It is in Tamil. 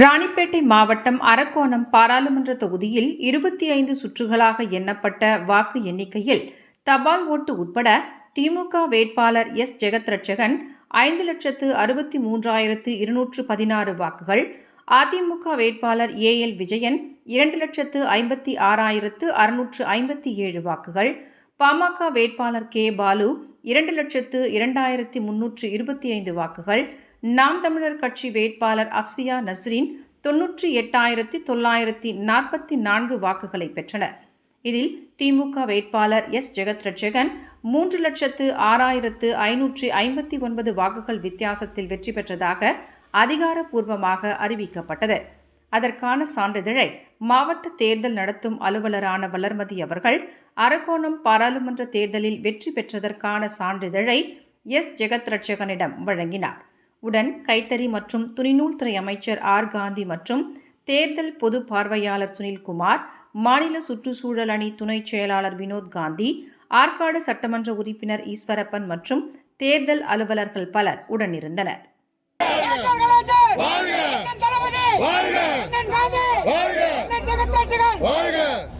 ராணிப்பேட்டை மாவட்டம் அரக்கோணம் பாராளுமன்ற தொகுதியில் 25 சுற்றுகளாக எண்ணப்பட்ட வாக்கு எண்ணிக்கையில் தபால் ஓட்டு உட்பட திமுக வேட்பாளர் எஸ். ஜெகத்ரட்சகன் 5,63,216 வாக்குகள், அதிமுக வேட்பாளர் ஏ.எல். விஜயன் 2,56,657 வாக்குகள், பாமக வேட்பாளர் கே. பாலு 2,02,325 வாக்குகள், நாம் தமிழர் கட்சி வேட்பாளர் அப்சியா நஸ்ரீன் 98,944 வாக்குகளை பெற்றனர். இதில் திமுக வேட்பாளர் எஸ். ஜெகத்ரட்சகன் 3,06,559 வாக்குகள் வித்தியாசத்தில் வெற்றி பெற்றதாக அதிகாரப்பூர்வமாக அறிவிக்கப்பட்டது. அதற்கான சான்றிதழை மாவட்ட தேர்தல் நடத்தும் அலுவலரான வளர்மதி அவர்கள் அரக்கோணம் பாராளுமன்ற தேர்தலில் வெற்றி பெற்றதற்கான சான்றிதழை எஸ். ஜெகத்ரட்சகனிடம் வழங்கினார். உடன் கைத்தறி மற்றும் துணிநூல் துறை அமைச்சர் ஆர். காந்தி மற்றும் தேர்தல் பொது பார்வையாளர் சுனில்குமார், மாநில சுற்றுச்சூழல் அணி துணை செயலாளர் வினோத் காந்தி, ஆற்காடு சட்டமன்ற உறுப்பினர் ஈஸ்வரப்பன் மற்றும் தேர்தல் அலுவலர்கள் பலர் உடனிருந்தனர். வாழ்க!